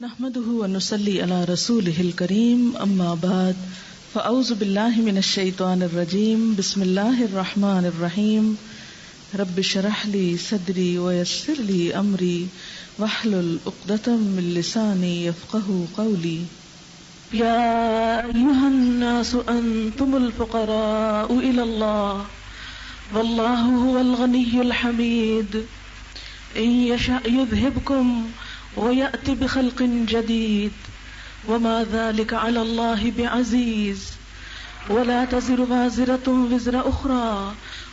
نحمده ونصلي على رسوله الكريم أما بعد فأعوذ بالله من الشيطان الرجيم بسم الله الرحمن الرحيم رب اشرح لي صدري ويسر لي أمري واحلل عقدة من لساني يفقهوا قولي يا أيها الناس أنتم الفقراء إلى الله والله هو الغني الحميد إن يشأ يذهبكم وَيَأْتِ بِخَلْقٍ جَدِيدٍ وَمَا ذَلِكَ عَلَى اللَّهِ بِعَزِيزٍ وَلَا تَزِرُ وَازِرَةٌ وِزْرَ أُخْرَى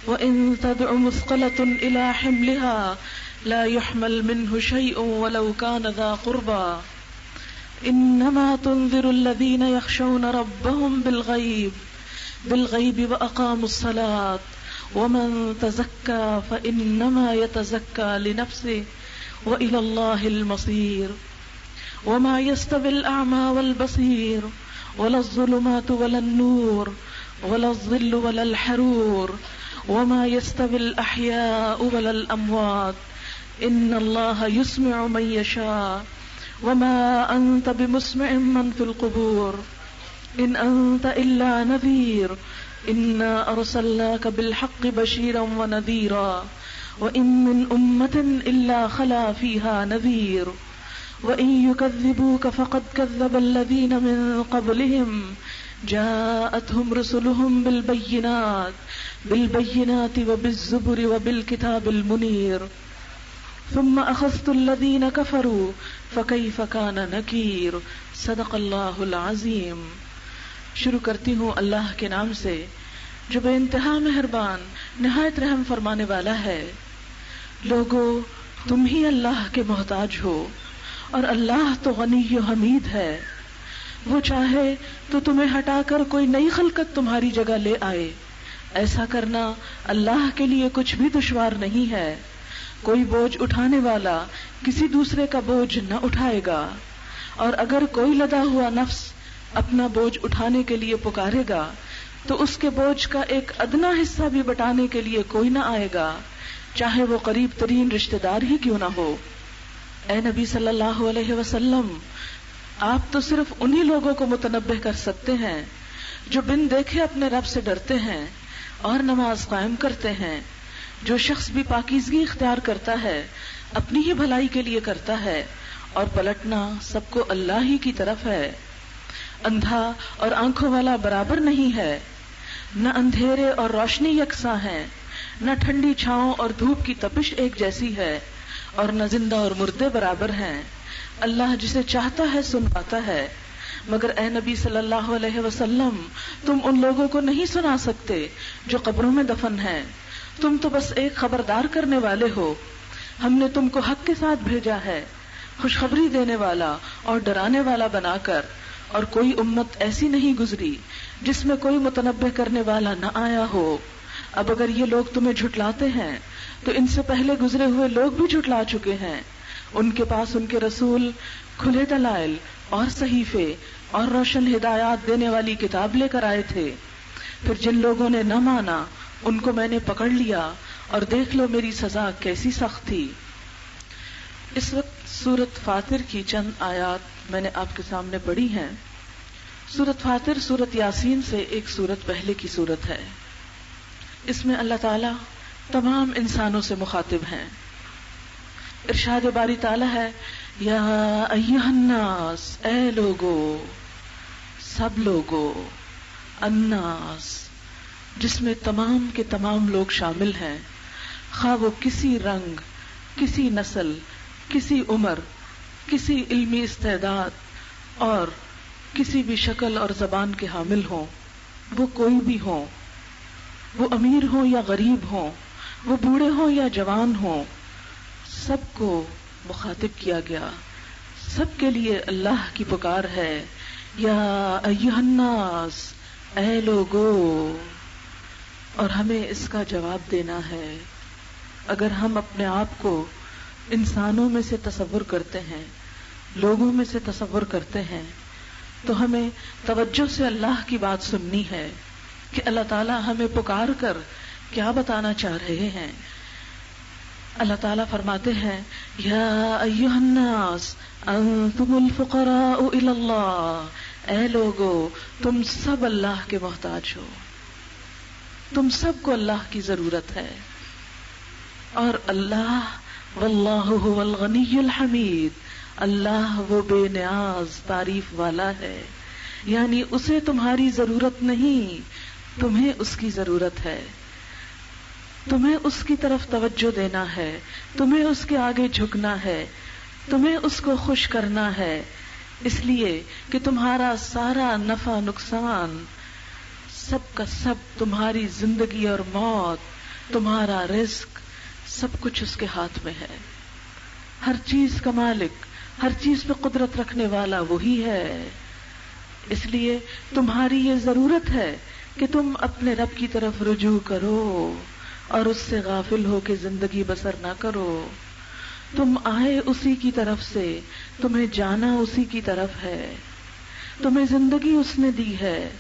وَإِن تَدْعُ مُثْقَلَةٌ إِلَى حِمْلِهَا لَا يُحْمَلْ مِنْهُ شَيْءٌ وَلَوْ كَانَ ذَا قُرْبَى إِنَّمَا تُنذِرُ الَّذِينَ يَخْشَوْنَ رَبَّهُم بِالْغَيْبِ وَأَقَامُوا الصَّلَاةَ وَمَن تَزَكَّى فَإِنَّمَا يَتَزَكَّى لِنَفْسِهِ وَإِلَى اللَّهِ الْمَصِيرُ وَمَا يَسْتَوِي الْأَعْمَى وَالْبَصِيرُ وَلَا الظُّلُمَاتُ وَلَا النُّورُ وَلَا الظِّلُّ وَلَا الْحَرُورُ وَمَا يَسْتَوِي الْأَحْيَاءُ وَلَا الْأَمْوَاتُ إِنَّ اللَّهَ يُسْمِعُ مَن يَشَاءُ وَمَا أَنتَ بِمُسْمِعٍ مَّن فِي الْقُبُورِ إِنْ أَنتَ إِلَّا نَذِيرٌ إِنَّا أَرْسَلْنَاكَ بِالْحَقِّ بَشِيرًا وَنَذِيرًا وَإِن مِّنْ أُمَّةٍ إِلَّا خَلَا فِيهَا نَذِيرٌ وَإِن يُكَذِّبُوكَ فَقَدْ كَذَّبَ الَّذِينَ مِن قَبْلِهِمْ جَاءَتْهُمْ رُسُلُهُم بِالْبَيِّنَاتِ وَبِالزُّبُرِ وَبِالْكِتَابِ الْمُنِيرِ ثُمَّ أَخَذْتُ الَّذِينَ كَفَرُوا فَكَيْفَ كَانَ نَكِيرِ صدق اللہ العظیم۔ شروع کرتی ہوں اللہ کے نام سے جو بے انتہا مہربان نہایت رحم فرمانے والا ہے۔ لوگو تم ہی اللہ کے محتاج ہو اور اللہ تو غنی و حمید ہے۔ وہ چاہے تو تمہیں ہٹا کر کوئی نئی خلقت تمہاری جگہ لے آئے، ایسا کرنا اللہ کے لیے کچھ بھی دشوار نہیں ہے۔ کوئی بوجھ اٹھانے والا کسی دوسرے کا بوجھ نہ اٹھائے گا، اور اگر کوئی لدا ہوا نفس اپنا بوجھ اٹھانے کے لیے پکارے گا تو اس کے بوجھ کا ایک ادنا حصہ بھی بٹانے کے لیے کوئی نہ آئے گا، چاہے وہ قریب ترین رشتہ دار ہی کیوں نہ ہو۔ اے نبی صلی اللہ علیہ وسلم، آپ تو صرف انہی لوگوں کو متنبہ کر سکتے ہیں جو بن دیکھے اپنے رب سے ڈرتے ہیں اور نماز قائم کرتے ہیں۔ جو شخص بھی پاکیزگی اختیار کرتا ہے اپنی ہی بھلائی کے لیے کرتا ہے، اور پلٹنا سب کو اللہ ہی کی طرف ہے۔ اندھا اور آنکھوں والا برابر نہیں ہے، نہ اندھیرے اور روشنی یکساں ہیں، نہ ٹھنڈی چھاؤں اور دھوپ کی تپش ایک جیسی ہے، اور نہ زندہ اور مردے برابر ہیں۔ اللہ جسے چاہتا ہے سناتا ہے، مگر اے نبی صلی اللہ علیہ وسلم، تم ان لوگوں کو نہیں سنا سکتے جو قبروں میں دفن ہیں۔ تم تو بس ایک خبردار کرنے والے ہو۔ ہم نے تم کو حق کے ساتھ بھیجا ہے، خوشخبری دینے والا اور ڈرانے والا بنا کر، اور کوئی امت ایسی نہیں گزری جس میں کوئی متنبہ کرنے والا نہ آیا ہو۔ اب اگر یہ لوگ تمہیں جھٹلاتے ہیں تو ان سے پہلے گزرے ہوئے لوگ بھی جھٹلا چکے ہیں۔ ان کے پاس ان کے رسول کھلے دلائل اور صحیفے اور روشن ہدایات دینے والی کتاب لے کر آئے تھے، پھر جن لوگوں نے نہ مانا ان کو میں نے پکڑ لیا، اور دیکھ لو میری سزا کیسی سخت تھی۔ اس وقت سورۃ فاطر کی چند آیات میں نے آپ کے سامنے پڑھی ہیں۔ سورۃ فاطر سورۃ یاسین سے ایک سورت پہلے کی سورت ہے۔ اس میں اللہ تعالیٰ تمام انسانوں سے مخاطب ہیں۔ ارشاد باری تعالیٰ ہے، یا ایھا الناس، اے لوگو، سب لوگو، الناس جس میں تمام کے تمام لوگ شامل ہیں، خواہ وہ کسی رنگ، کسی نسل، کسی عمر، کسی علمی استعداد اور کسی بھی شکل اور زبان کے حامل ہوں، وہ کوئی بھی ہوں، وہ امیر ہوں یا غریب ہوں، وہ بوڑھے ہوں یا جوان ہوں، سب کو مخاطب کیا گیا۔ سب کے لیے اللہ کی پکار ہے، یا ایھا الناس، اے لوگو، اور ہمیں اس کا جواب دینا ہے۔ اگر ہم اپنے آپ کو انسانوں میں سے تصور کرتے ہیں، لوگوں میں سے تصور کرتے ہیں، تو ہمیں توجہ سے اللہ کی بات سننی ہے کہ اللہ تعالیٰ ہمیں پکار کر کیا بتانا چاہ رہے ہیں۔ اللہ تعالیٰ فرماتے ہیں یا ایھا الناس انتم الفقراء الی اللہ، اے لوگو تم سب اللہ کے محتاج ہو، تم سب کو اللہ کی ضرورت ہے، اور اللہ واللہ هو الغنی الحمید، اللہ وہ بے نیاز تعریف والا ہے، یعنی اسے تمہاری ضرورت نہیں، تمہیں اس کی ضرورت ہے، تمہیں اس کی طرف توجہ دینا ہے، تمہیں اس کے آگے جھکنا ہے، تمہیں اس کو خوش کرنا ہے، اس لیے کہ تمہارا سارا نفع نقصان سب کا سب، تمہاری زندگی اور موت، تمہارا رزق، سب کچھ اس کے ہاتھ میں ہے، ہر چیز کا مالک، ہر چیز پہ قدرت رکھنے والا وہی ہے، اس لیے تمہاری یہ ضرورت ہے کہ تم اپنے رب کی طرف رجوع کرو اور اس سے غافل ہو کے زندگی بسر نہ کرو، تم آئے اسی کی طرف سے، تمہیں جانا اسی کی طرف ہے، تمہیں زندگی اس نے دی ہے،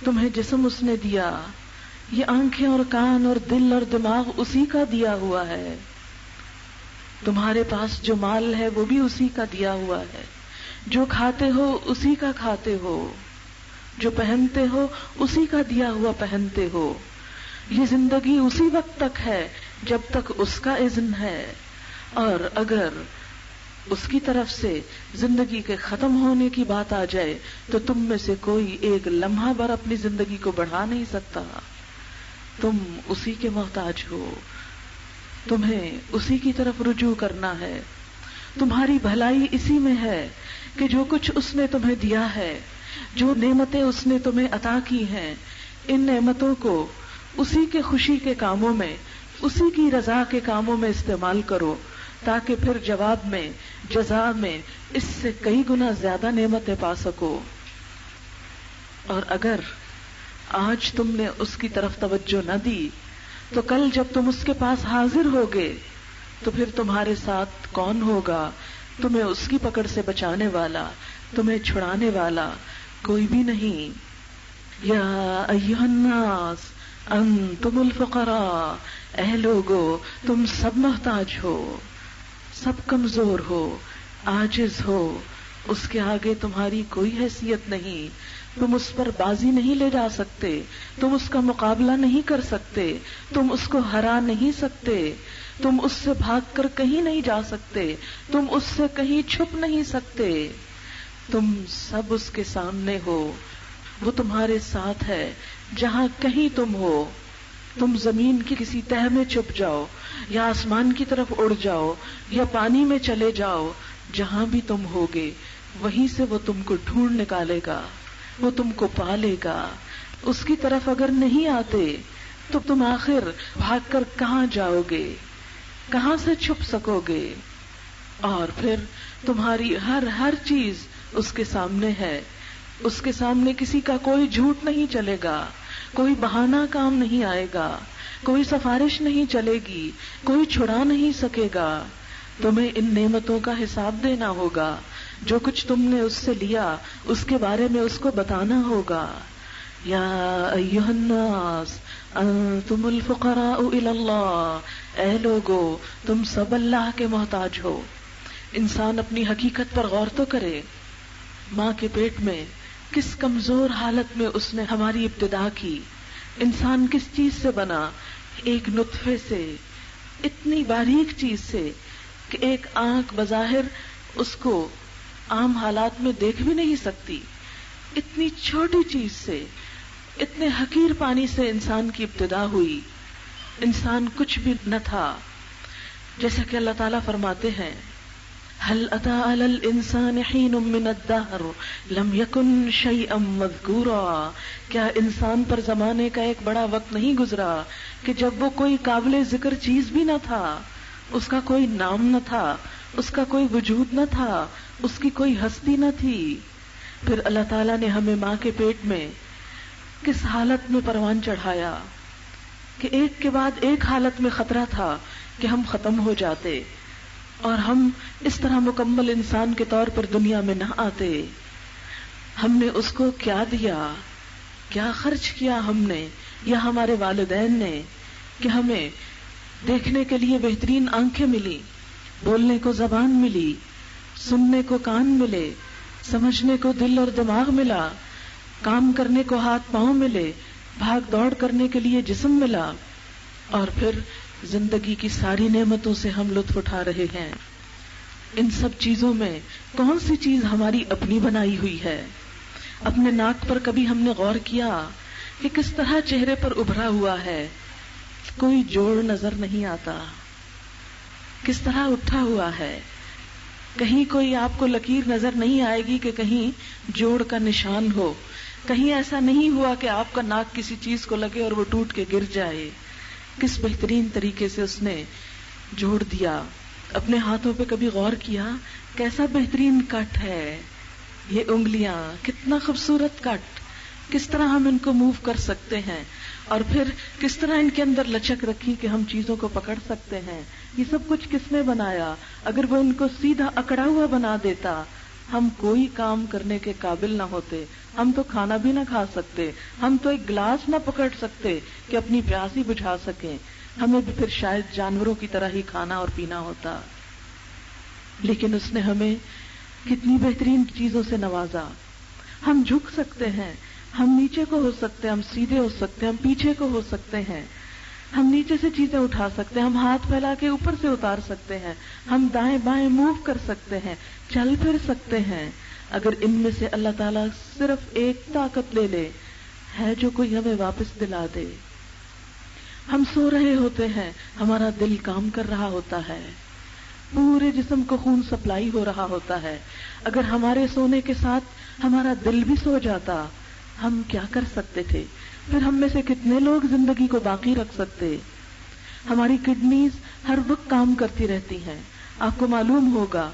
تمہیں جسم اس نے دیا، یہ آنکھیں اور کان اور دل اور دماغ اسی کا دیا ہوا ہے، تمہارے پاس جو مال ہے وہ بھی اسی کا دیا ہوا ہے، جو کھاتے ہو اسی کا کھاتے ہو، جو پہنتے ہو اسی کا دیا ہوا پہنتے ہو، یہ زندگی اسی وقت تک ہے جب تک اس کا اذن ہے، اور اگر اس کی طرف سے زندگی کے ختم ہونے کی بات آ جائے تو تم میں سے کوئی ایک لمحہ بھر اپنی زندگی کو بڑھا نہیں سکتا، تم اسی کے محتاج ہو، تمہیں اسی کی طرف رجوع کرنا ہے، تمہاری بھلائی اسی میں ہے کہ جو کچھ اس نے تمہیں دیا ہے، جو نعمتیں اس نے تمہیں عطا کی ہیں، ان نعمتوں کو اسی کے خوشی کے کاموں میں، اسی کی رضا کے کاموں میں استعمال کرو، تاکہ پھر جواب میں، جزا میں اس سے کئی گنا زیادہ نعمتیں پا سکو۔ اور اگر آج تم نے اس کی طرف توجہ نہ دی تو کل جب تم اس کے پاس حاضر ہوگے تو پھر تمہارے ساتھ کون ہوگا؟ تمہیں اس کی پکڑ سے بچانے والا، تمہیں چھڑانے والا کوئی بھی نہیں۔ یا ایھا الناس انتم الفقراء، اے لوگو تم سب محتاج ہو، سب کمزور ہو، عاجز ہو، اس کے آگے تمہاری کوئی حیثیت نہیں، تم اس پر بازی نہیں لے جا سکتے، تم اس کا مقابلہ نہیں کر سکتے، تم اس کو ہرا نہیں سکتے، تم اس سے بھاگ کر کہیں نہیں جا سکتے، تم اس سے کہیں چھپ نہیں سکتے، تم سب اس کے سامنے ہو، وہ تمہارے ساتھ ہے جہاں کہیں تم ہو، تم زمین کی کسی تہہ میں چھپ جاؤ یا آسمان کی طرف اڑ جاؤ یا پانی میں چلے جاؤ، جہاں بھی تم ہوگے وہیں سے وہ تم کو ڈھونڈ نکالے گا، وہ تم کو پالے گا۔ اس کی طرف اگر نہیں آتے تو تم آخر بھاگ کر کہاں جاؤ گے، کہاں سے چھپ سکو گے؟ اور پھر تمہاری ہر چیز اس کے سامنے ہے، اس کے سامنے کسی کا کوئی جھوٹ نہیں چلے گا، کوئی بہانہ کام نہیں آئے گا، کوئی سفارش نہیں چلے گی، کوئی چھڑا نہیں سکے گا، تمہیں ان نعمتوں کا حساب دینا ہوگا، جو کچھ تم نے اس سے لیا اس کے بارے میں اس کو بتانا ہوگا۔ یا ایھا الناس انتم الفقراء الی اللہ، اے لوگو تم سب اللہ کے محتاج ہو۔ انسان اپنی حقیقت پر غور تو کرے، ماں کے پیٹ میں کس کمزور حالت میں اس نے ہماری ابتدا کی، انسان کس چیز سے بنا؟ ایک نطفے سے، اتنی باریک چیز سے کہ ایک آنکھ بظاہر اس کو عام حالات میں دیکھ بھی نہیں سکتی، اتنی چھوٹی چیز سے، اتنے حقیر پانی سے انسان کی ابتدا ہوئی، انسان کچھ بھی نہ تھا۔ جیسا کہ اللہ تعالیٰ فرماتے ہیں هل أتى على الإنسان حين من الدهر لم يكن شيئا مذكورا، کیا انسان پر زمانے کا ایک بڑا وقت نہیں گزرا کہ جب وہ کوئی قابل ذکر چیز بھی نہ تھا، اس کا کوئی نام نہ تھا، اس کا کوئی وجود نہ تھا، اس کی کوئی ہستی نہ تھی۔ پھر اللہ تعالیٰ نے ہمیں ماں کے پیٹ میں کس حالت میں پروان چڑھایا کہ ایک کے بعد ایک حالت میں خطرہ تھا کہ ہم ختم ہو جاتے اور ہم اس طرح مکمل انسان کے طور پر دنیا میں نہ آتے۔ ہم نے اس کو کیا دیا، کیا خرچ کیا ہم نے یا ہمارے والدین نے کہ ہمیں دیکھنے کے لیے بہترین آنکھیں ملی، بولنے کو زبان ملی، سننے کو کان ملے، سمجھنے کو دل اور دماغ ملا، کام کرنے کو ہاتھ پاؤں ملے، بھاگ دوڑ کرنے کے لیے جسم ملا، اور پھر زندگی کی ساری نعمتوں سے ہم لطف اٹھا رہے ہیں۔ ان سب چیزوں میں کون سی چیز ہماری اپنی بنائی ہوئی ہے؟ اپنے ناک پر کبھی ہم نے غور کیا کہ کس طرح چہرے پر ابھرا ہوا ہے، کوئی جوڑ نظر نہیں آتا، کس طرح اٹھا ہوا ہے، کہیں کوئی آپ کو لکیر نظر نہیں آئے گی کہ کہیں جوڑ کا نشان ہو، کہیں ایسا نہیں ہوا کہ آپ کا ناک کسی چیز کو لگے اور وہ ٹوٹ کے گر جائے۔ کس بہترین طریقے سے اس نے جوڑ دیا۔ اپنے ہاتھوں پہ کبھی غور کیا کیسا بہترین کٹ ہے، یہ انگلیاں کتنا خوبصورت کٹ، کس طرح ہم ان کو موو کر سکتے ہیں، اور پھر کس طرح ان کے اندر لچک رکھی کہ ہم چیزوں کو پکڑ سکتے ہیں۔ یہ سب کچھ کس نے بنایا؟ اگر وہ ان کو سیدھا اکڑا ہوا بنا دیتا، ہم کوئی کام کرنے کے قابل نہ ہوتے، ہم تو کھانا بھی نہ کھا سکتے، ہم تو ایک گلاس نہ پکڑ سکتے کہ اپنی پیاس ہی بجھا سکیں، ہمیں بھی پھر شاید جانوروں کی طرح ہی کھانا اور پینا ہوتا۔ لیکن اس نے ہمیں کتنی بہترین چیزوں سے نوازا۔ ہم جھک سکتے ہیں، ہم نیچے کو ہو سکتے ہیں، ہم سیدھے ہو سکتے ہیں، ہم پیچھے کو ہو سکتے ہیں، ہم نیچے سے چیزیں اٹھا سکتے ہیں، ہم ہاتھ پھیلا کے اوپر سے اتار سکتے ہیں، ہم دائیں بائیں موو کر سکتے ہیں، چل پھر سکتے ہیں۔ اگر ان میں سے اللہ تعالیٰ صرف ایک طاقت لے لے، ہے جو کوئی ہمیں واپس دلا دے۔ ہم سو رہے ہوتے ہیں، ہمارا دل کام کر رہا ہوتا ہے، پورے جسم کو خون سپلائی ہو رہا ہوتا ہے۔ اگر ہمارے سونے کے ساتھ ہمارا دل بھی سو جاتا، ہم کیا کر سکتے تھے؟ پھر ہم میں سے کتنے لوگ زندگی کو باقی رکھ سکتے؟ ہماری کڈنیز ہر وقت کام کرتی رہتی ہیں۔ آپ کو معلوم ہوگا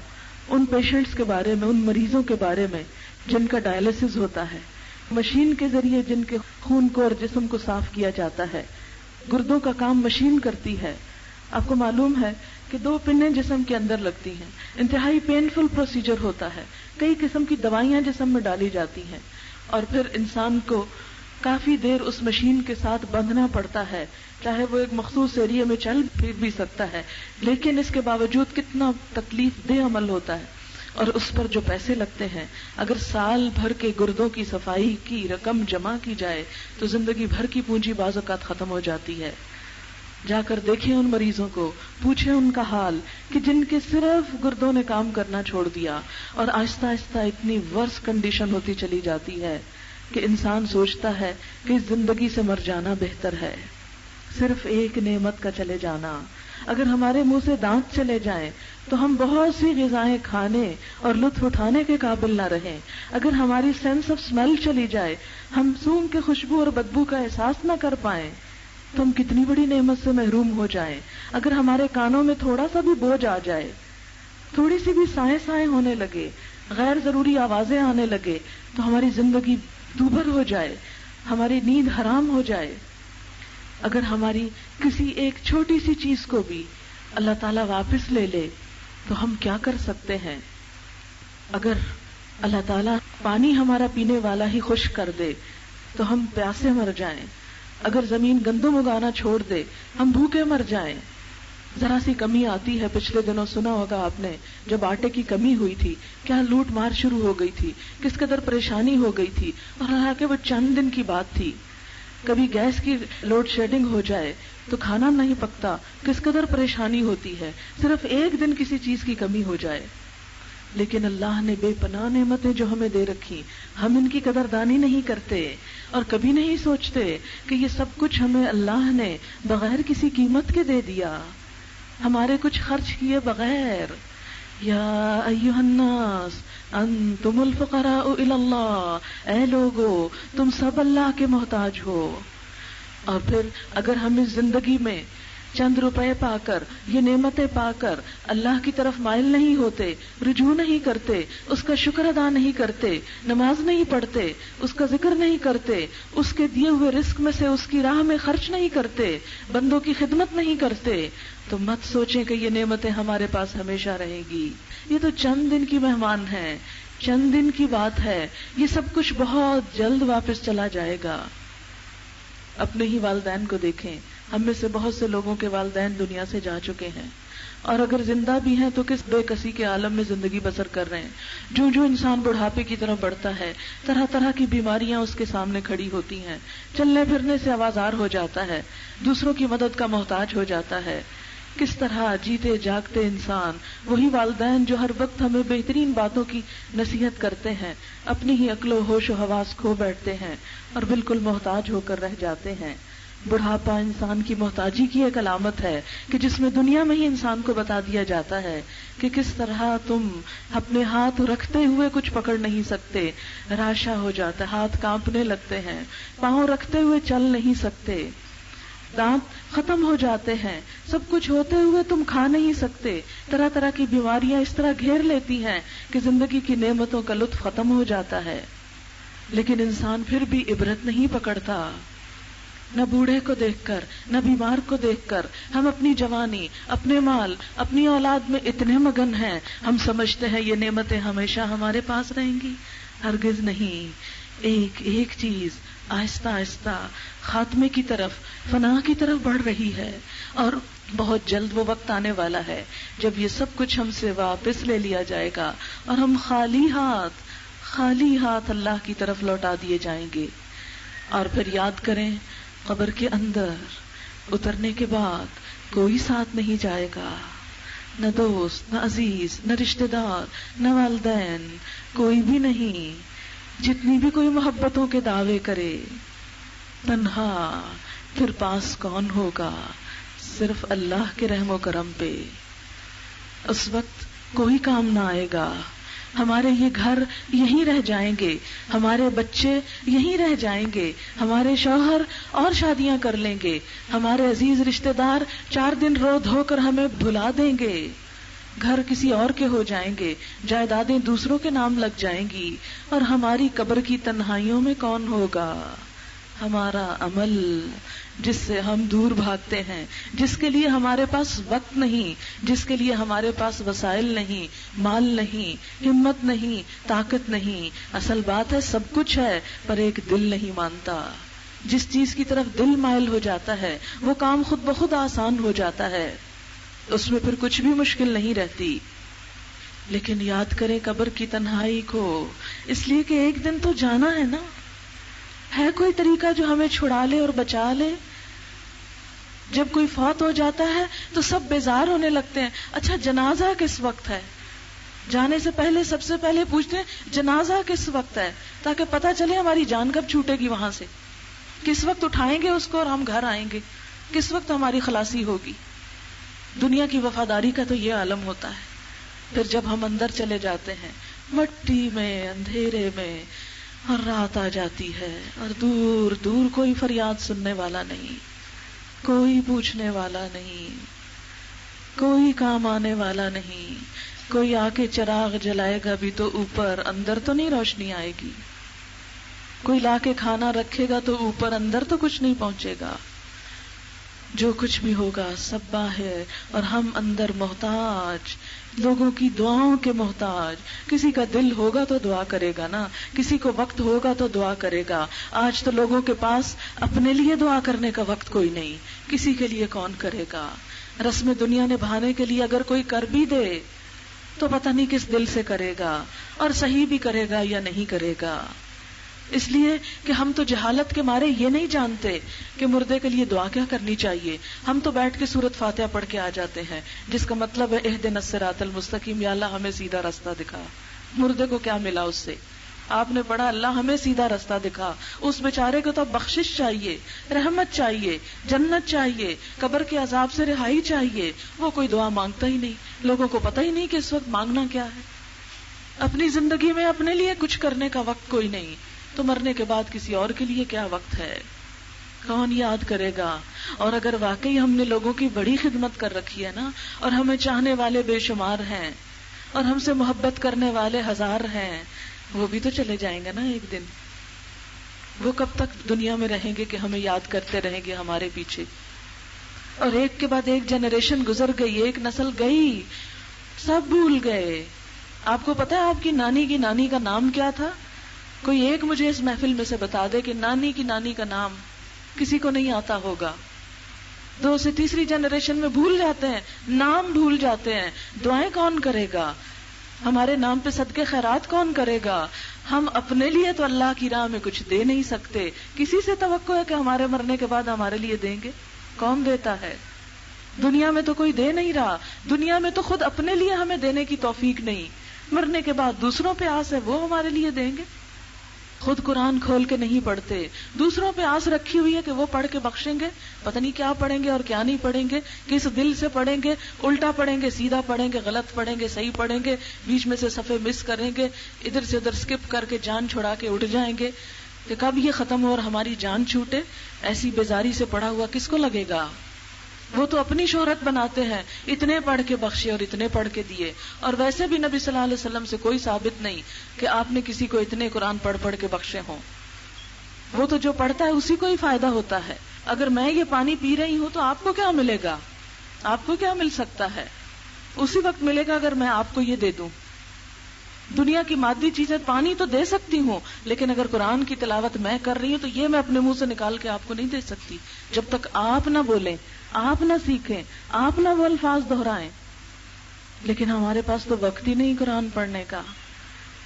ان پیشنٹس کے بارے میں، ان مریضوں کے بارے میں جن کا ڈائلسس ہوتا ہے، مشین کے ذریعے جن کے خون کو اور جسم کو صاف کیا جاتا ہے، گردوں کا کام مشین کرتی ہے۔ آپ کو معلوم ہے کہ 2 پنیں جسم کے اندر لگتی ہیں، انتہائی پینفل پروسیجر ہوتا ہے، کئی قسم کی دوائیاں جسم میں ڈالی جاتی ہیں، اور پھر انسان کو کافی دیر اس مشین کے ساتھ بندھنا پڑتا ہے، چاہے وہ ایک مخصوص ایریے میں چل پھر بھی سکتا ہے، لیکن اس کے باوجود کتنا تکلیف دہ عمل ہوتا ہے، اور اس پر جو پیسے لگتے ہیں، اگر سال بھر کے گردوں کی صفائی کی رقم جمع کی جائے تو زندگی بھر کی پونجی بعض اوقات ختم ہو جاتی ہے۔ جا کر دیکھیں ان مریضوں کو، پوچھیں ان کا حال کہ جن کے صرف گردوں نے کام کرنا چھوڑ دیا، اور آہستہ آہستہ اتنی ورس کنڈیشن ہوتی چلی جاتی ہے کہ انسان سوچتا ہے کہ اس زندگی سے مر جانا بہتر ہے۔ صرف ایک نعمت کا چلے جانا۔ اگر ہمارے منہ سے دانت چلے جائیں تو ہم بہت سی غذائیں کھانے اور لطف اٹھانے کے قابل نہ رہیں۔ اگر ہماری سینس آف اسمیل چلی جائے، ہم سونگھ کے خوشبو اور بدبو کا احساس نہ کر پائیں، تو ہم کتنی بڑی نعمت سے محروم ہو جائیں۔ اگر ہمارے کانوں میں تھوڑا سا بھی بوجھ آ جائے، تھوڑی سی بھی سائیں سائیں ہونے لگے، غیر ضروری آوازیں آنے لگے، تو ہماری زندگی دوبھر ہو جائے، ہماری نیند حرام ہو جائے۔ اگر ہماری کسی ایک چھوٹی سی چیز کو بھی اللہ تعالیٰ واپس لے لے تو ہم کیا کر سکتے ہیں؟ اگر اللہ تعالیٰ پانی ہمارا پینے والا ہی خشک کر دے تو ہم پیاسے مر جائیں، اگر زمین گندم اگانا چھوڑ دے ہم بھوکے مر جائیں۔ ذرا سی کمی آتی ہے، پچھلے دنوں سنا ہوگا آپ نے، جب آٹے کی کمی ہوئی تھی کیا لوٹ مار شروع ہو گئی تھی، کس قدر پریشانی ہو گئی تھی، اور حالانکہ وہ چند دن کی بات تھی۔ کبھی گیس کی لوڈ شیڈنگ ہو جائے تو کھانا نہیں پکتا، کس قدر پریشانی ہوتی ہے، صرف ایک دن کسی چیز کی کمی ہو جائے۔ لیکن اللہ نے بے پناہ نعمتیں جو ہمیں دے رکھی، ہم ان کی قدردانی نہیں کرتے اور کبھی نہیں سوچتے کہ یہ سب کچھ ہمیں اللہ نے بغیر کسی قیمت کے دے دیا، ہمارے کچھ خرچ کیے بغیر۔ یا ایھا الناس انتم الفقراء الی اللہ، اے لوگو تم سب اللہ کے محتاج ہو۔ اور پھر اگر ہم اس زندگی میں چند روپے پا کر، یہ نعمتیں پا کر اللہ کی طرف مائل نہیں ہوتے، رجوع نہیں کرتے، اس کا شکر ادا نہیں کرتے، نماز نہیں پڑھتے، اس کا ذکر نہیں کرتے، اس کے دیے ہوئے رزق میں سے اس کی راہ میں خرچ نہیں کرتے، بندوں کی خدمت نہیں کرتے، تو مت سوچیں کہ یہ نعمتیں ہمارے پاس ہمیشہ رہیں گی۔ یہ تو چند دن کی مہمان ہیں، چند دن کی بات ہے، یہ سب کچھ بہت جلد واپس چلا جائے گا۔ اپنے ہی والدین کو دیکھیں، ہم میں سے بہت سے لوگوں کے والدین دنیا سے جا چکے ہیں، اور اگر زندہ بھی ہیں تو کس بے کسی کے عالم میں زندگی بسر کر رہے ہیں۔ جو انسان بڑھاپے کی طرف بڑھتا ہے، طرح طرح کی بیماریاں اس کے سامنے کھڑی ہوتی ہیں، چلنے پھرنے سے آوازار ہو جاتا ہے، دوسروں کی مدد کا محتاج ہو جاتا ہے۔ کس طرح جیتے جاگتے انسان، وہی والدین جو ہر وقت ہمیں بہترین باتوں کی نصیحت کرتے ہیں، اپنی ہی عقل و ہوش و حواس کھو بیٹھتے ہیں اور بالکل محتاج ہو کر رہ جاتے ہیں۔ بڑھاپا انسان کی محتاجی کی ایک علامت ہے کہ جس میں دنیا میں ہی انسان کو بتا دیا جاتا ہے کہ کس طرح تم اپنے ہاتھ رکھتے ہوئے کچھ پکڑ نہیں سکتے، راشا ہو جاتا ہے، ہاتھ کانپنے لگتے ہیں، پاؤں رکھتے ہوئے چل نہیں سکتے، دانت ختم ہو جاتے ہیں، سب کچھ ہوتے ہوئے تم کھا نہیں سکتے، طرح طرح کی بیماریاں اس طرح گھیر لیتی ہیں کہ زندگی کی نعمتوں کا لطف ختم ہو جاتا ہے۔ لیکن انسان پھر بھی عبرت نہیں پکڑتا، نہ بوڑھے کو دیکھ کر، نہ بیمار کو دیکھ کر ہم اپنی جوانی، اپنے مال، اپنی اولاد میں اتنے مگن ہیں، ہم سمجھتے ہیں یہ نعمتیں ہمیشہ ہمارے پاس رہیں گی۔ ہرگز نہیں، ایک ایک چیز آہستہ آہستہ خاتمے کی طرف، فنا کی طرف بڑھ رہی ہے، اور بہت جلد وہ وقت آنے والا ہے جب یہ سب کچھ ہم سے واپس لے لیا جائے گا اور ہم خالی ہاتھ اللہ کی طرف لوٹا دیے جائیں گے۔ اور پھر یاد کریں، قبر کے اندر اترنے کے بعد کوئی ساتھ نہیں جائے گا، نہ دوست، نہ عزیز، نہ رشتہ دار، نہ والدین، کوئی بھی نہیں۔ جتنی بھی کوئی محبتوں کے دعوے کرے، تنہا، پھر پاس کون ہوگا؟ صرف اللہ کے رحم و کرم پہ۔ اس وقت کوئی کام نہ آئے گا، ہمارے یہ گھر یہیں رہ جائیں گے، ہمارے بچے یہیں رہ جائیں گے، ہمارے شوہر اور شادیاں کر لیں گے، ہمارے عزیز رشتہ دار 4 دن رو دھو کر ہمیں بھلا دیں گے، گھر کسی اور کے ہو جائیں گے، جائیدادیں دوسروں کے نام لگ جائیں گی، اور ہماری قبر کی تنہائیوں میں کون ہوگا؟ ہمارا عمل، جس سے ہم دور بھاگتے ہیں، جس کے لیے ہمارے پاس وقت نہیں، جس کے لیے ہمارے پاس وسائل نہیں، مال نہیں، ہمت نہیں، طاقت نہیں۔ اصل بات ہے سب کچھ ہے پر ایک دل نہیں مانتا۔ جس چیز کی طرف دل مائل ہو جاتا ہے وہ کام خود بخود آسان ہو جاتا ہے، اس میں پھر کچھ بھی مشکل نہیں رہتی۔ لیکن یاد کریں قبر کی تنہائی کو، اس لیے کہ ایک دن تو جانا ہے نا۔ ہے کوئی طریقہ جو ہمیں چھڑا لے اور بچا لے؟ جب کوئی فوت ہو جاتا ہے تو سب بیزار ہونے لگتے ہیں، اچھا جنازہ کس وقت ہے؟ جانے سے پہلے سب سے پہلے پوچھتے ہیں جنازہ کس وقت ہے، تاکہ پتہ چلے ہماری جان کب چھوٹے گی وہاں سے، کس وقت اٹھائیں گے اس کو اور ہم گھر آئیں گے، کس وقت ہماری خلاصی ہوگی۔ دنیا کی وفاداری کا تو یہ عالم ہوتا ہے۔ پھر جب ہم اندر چلے جاتے ہیں مٹی میں، اندھیرے میں، اور رات آ جاتی ہے، اور دور دور کوئی فریاد سننے والا نہیں، کوئی پوچھنے والا نہیں، کوئی کام آنے والا نہیں، کوئی آ کے چراغ جلائے گا بھی تو اوپر، اندر تو نہیں روشنی آئے گی، کوئی لا کے کھانا رکھے گا تو اوپر، اندر تو کچھ نہیں پہنچے گا۔ جو کچھ بھی ہوگا سب باہر، اور ہم اندر محتاج، لوگوں کی دعاؤں کے محتاج۔ کسی کا دل ہوگا تو دعا کرے گا نا، کسی کو وقت ہوگا تو دعا کرے گا۔ آج تو لوگوں کے پاس اپنے لیے دعا کرنے کا وقت کوئی نہیں، کسی کے لیے کون کرے گا؟ رسم دنیا نبھانے کے لیے اگر کوئی کر بھی دے تو پتہ نہیں کس دل سے کرے گا، اور صحیح بھی کرے گا یا نہیں کرے گا۔ اس لیے کہ ہم تو جہالت کے مارے یہ نہیں جانتے کہ مردے کے لیے دعا کیا کرنی چاہیے۔ ہم تو بیٹھ کے سورۃ فاتحہ پڑھ کے آ جاتے ہیں، جس کا مطلب ہے اہدنا الصراط المستقیم، یا اللہ ہمیں سیدھا راستہ دکھا۔ مردے کو کیا ملا اس سے؟ آپ نے پڑھا اللہ ہمیں سیدھا راستہ دکھا، اس بیچارے کو تو بخشش چاہیے، رحمت چاہیے، جنت چاہیے، قبر کے عذاب سے رہائی چاہیے۔ وہ کوئی دعا مانگتا ہی نہیں، لوگوں کو پتہ ہی نہیں کہ اس وقت مانگنا کیا ہے۔ اپنی زندگی میں اپنے لیے کچھ کرنے کا وقت کوئی نہیں، تو مرنے کے بعد کسی اور کے لیے کیا وقت ہے؟ کون یاد کرے گا؟ اور اگر واقعی ہم نے لوگوں کی بڑی خدمت کر رکھی ہے نا، اور ہمیں چاہنے والے بے شمار ہیں، اور ہم سے محبت کرنے والے ہزار ہیں، وہ بھی تو چلے جائیں گے نا ایک دن۔ وہ کب تک دنیا میں رہیں گے کہ ہمیں یاد کرتے رہیں گے ہمارے پیچھے؟ اور ایک کے بعد ایک جنریشن گزر گئی، ایک نسل گئی، سب بھول گئے۔ آپ کو پتا ہے آپ کی نانی کا نام کیا تھا؟ کوئی ایک مجھے اس محفل میں سے بتا دے کہ نانی کی نانی کا نام کسی کو نہیں آتا ہوگا۔ 2 سے تیسری جنریشن میں بھول جاتے ہیں، نام بھول جاتے ہیں، دعائیں کون کرے گا، ہمارے نام پہ صدقے خیرات کون کرے گا؟ ہم اپنے لیے تو اللہ کی راہ میں کچھ دے نہیں سکتے، کسی سے توقع ہے کہ ہمارے مرنے کے بعد ہمارے لیے دیں گے؟ کون دیتا ہے؟ دنیا میں تو کوئی دے نہیں رہا، دنیا میں تو خود اپنے لیے ہمیں دینے کی توفیق نہیں، مرنے کے بعد دوسروں پہ آس ہے وہ ہمارے لیے دیں گے۔ خود قرآن کھول کے نہیں پڑھتے، دوسروں پہ آس رکھی ہوئی ہے کہ وہ پڑھ کے بخشیں گے، پتہ نہیں کیا پڑھیں گے اور کیا نہیں پڑھیں گے، کس دل سے پڑھیں گے، الٹا پڑھیں گے، سیدھا پڑھیں گے، غلط پڑھیں گے، صحیح پڑھیں گے، بیچ میں سے صفحے مس کریں گے، ادھر سے ادھر سکپ کر کے جان چھڑا کے اٹھ جائیں گے کہ کب یہ ختم ہو اور ہماری جان چھوٹے۔ ایسی بیزاری سے پڑھا ہوا کس کو لگے گا؟ وہ تو اپنی شہرت بناتے ہیں، اتنے پڑھ کے بخشے اور اتنے پڑھ کے دیے، اور ویسے بھی نبی صلی اللہ علیہ وسلم سے کوئی ثابت نہیں کہ آپ نے کسی کو اتنے قرآن پڑھ پڑھ کے بخشے ہوں۔ وہ تو جو پڑھتا ہے اسی کو ہی فائدہ ہوتا ہے۔ اگر میں یہ پانی پی رہی ہوں تو آپ کو کیا ملے گا؟ آپ کو کیا مل سکتا ہے؟ اسی وقت ملے گا اگر میں آپ کو یہ دے دوں۔ دنیا کی مادی چیزیں پانی تو دے سکتی ہوں، لیکن اگر قرآن کی تلاوت میں کر رہی ہوں تو یہ میں اپنے منہ سے نکال کے آپ کو نہیں دے سکتی جب تک آپ نہ بولیں، آپ نہ سیکھیں، آپ نہ وہ الفاظ دہرائیں۔ لیکن ہمارے پاس تو وقت ہی نہیں قرآن پڑھنے کا،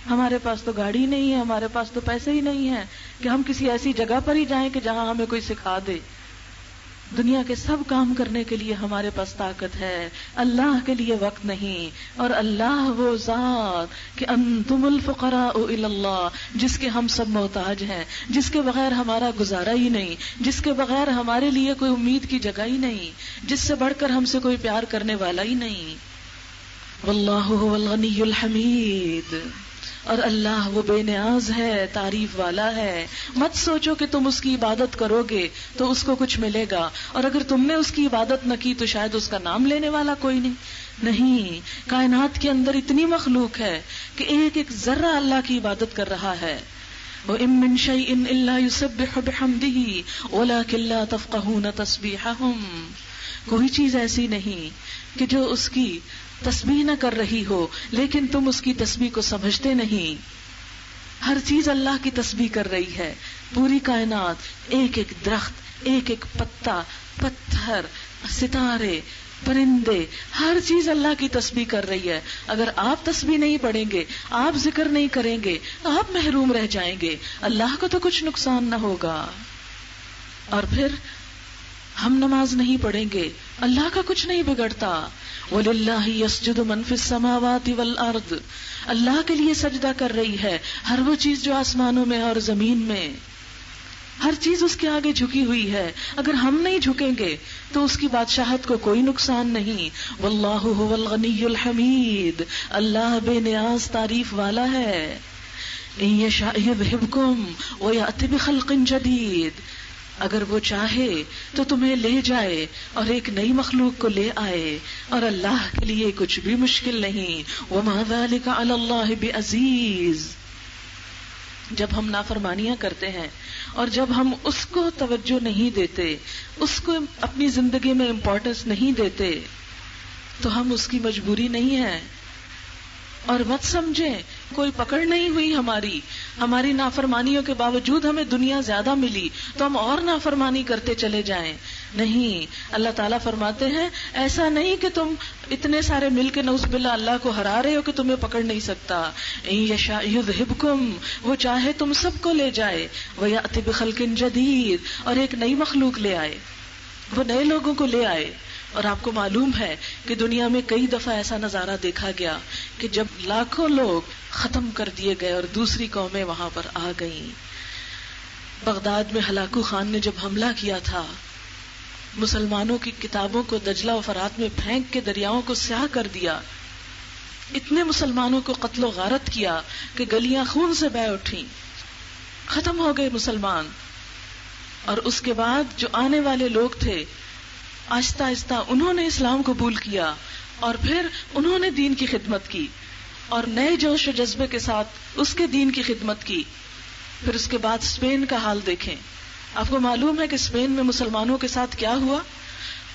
ہمارے پاس تو گاڑی نہیں ہے، ہمارے پاس تو پیسے ہی نہیں ہیں کہ ہم کسی ایسی جگہ پر ہی جائیں کہ جہاں ہمیں کوئی سکھا دے۔ دنیا کے سب کام کرنے کے لیے ہمارے پاس طاقت ہے، اللہ کے لیے وقت نہیں۔ اور اللہ وہ ذات کہ انتم الفقراء الی اللہ، جس کے ہم سب محتاج ہیں، جس کے بغیر ہمارا گزارا ہی نہیں، جس کے بغیر ہمارے لیے کوئی امید کی جگہ ہی نہیں، جس سے بڑھ کر ہم سے کوئی پیار کرنے والا ہی نہیں۔ واللہ هو الغنی الحمید، اور اللہ وہ بے نیاز ہے، تعریف والا ہے۔ مت سوچو کہ تم اس کی عبادت کرو گے تو اس کو کچھ ملے گا، اور اگر تم نے اس کی عبادت نہ کی تو شاید اس کا نام لینے والا کوئی نہیں۔ کائنات کے اندر اتنی مخلوق ہے کہ ایک ایک ذرہ اللہ کی عبادت کر رہا ہے۔ وَإِن مِّن شَيْءٍ إِلَّا يُسَبِّحُ بِحَمْدِهِ وَلَٰكِن لَّا تَفْقَهُونَ تَسْبِيحَهُمْ، کوئی چیز ایسی نہیں کہ جو اس کی تسبیح نہ کر رہی ہو، لیکن تم اس کی تسبیح کو سمجھتے نہیں۔ ہر چیز اللہ کی تسبیح کر رہی ہے، پوری کائنات، ایک ایک درخت، ایک ایک پتا، پتھر، ستارے، پرندے، ہر چیز اللہ کی تسبیح کر رہی ہے۔ اگر آپ تسبیح نہیں پڑھیں گے، آپ ذکر نہیں کریں گے، آپ محروم رہ جائیں گے، اللہ کو تو کچھ نقصان نہ ہوگا۔ اور پھر ہم نماز نہیں پڑھیں گے، اللہ کا کچھ نہیں بگڑتا۔ وَلِلَّهِ يَسْجُدُ مَن فِي السَّمَاوَاتِ وَالْأَرْضِ، اللہ کے لیے سجدہ کر رہی ہے ہر وہ چیز جو آسمانوں میں اور زمین میں، ہر چیز اس کے آگے جھکی ہوئی ہے۔ اگر ہم نہیں جھکیں گے تو اس کی بادشاہت کو کوئی نقصان نہیں۔ وَاللَّهُ هُوَ الْغَنِيُّ الْحَمِيدُ، اللہ بے نیاز تعریف والا ہے۔ إِن يَشَأْ يُذْهِبْكُمْ وَيَأْتِ بِخَلْقٍ جَدِيدٍ، اگر وہ چاہے تو تمہیں لے جائے اور ایک نئی مخلوق کو لے آئے، اور اللہ کے لیے کچھ بھی مشکل نہیں۔ وَمَا ذَلِكَ عَلَى اللَّهِ بِعَزِيزٍ، جب ہم نافرمانیاں کرتے ہیں اور جب ہم اس کو توجہ نہیں دیتے، اس کو اپنی زندگی میں امپورٹنس نہیں دیتے، تو ہم اس کی مجبوری نہیں ہے۔ اور مت سمجھیں کوئی پکڑ نہیں ہوئی ہماری نافرمانیوں کے باوجود ہمیں دنیا زیادہ ملی تو ہم اور نافرمانی کرتے چلے جائیں، نہیں۔ اللہ تعالیٰ فرماتے ہیں ایسا نہیں کہ تم اتنے سارے مل کے نعوذ باللہ اللہ کو ہرا رہے ہو کہ تمہیں پکڑ نہیں سکتا۔ إِن يَشَأْ يُذْهِبْكُمْ، وہ چاہے تم سب کو لے جائے، وَيَأْتِ بِخَلْقٍ جَدِيدٍ، اور ایک نئی مخلوق لے آئے، وہ نئے لوگوں کو لے آئے۔ اور آپ کو معلوم ہے کہ دنیا میں کئی دفعہ ایسا نظارہ دیکھا گیا کہ جب لاکھوں لوگ ختم کر دیے گئے اور دوسری قومیں وہاں پر آ گئیں۔ بغداد میں ہلاکو خان نے جب حملہ کیا تھا، مسلمانوں کی کتابوں کو دجلہ و فرات میں پھینک کے دریاؤں کو سیاہ کر دیا، اتنے مسلمانوں کو قتل و غارت کیا کہ گلیاں خون سے بہہ اٹھیں، ختم ہو گئے مسلمان۔ اور اس کے بعد جو آنے والے لوگ تھے آہستہ آہستہ انہوں نے اسلام قبول کیا اور پھر انہوں نے دین کی خدمت کی اور نئے جوش و جذبے کے ساتھ اس کے دین کی خدمت کی۔ پھر اس کے بعد اسپین کا حال دیکھیں، آپ کو معلوم ہے کہ اسپین میں مسلمانوں کے ساتھ کیا ہوا؟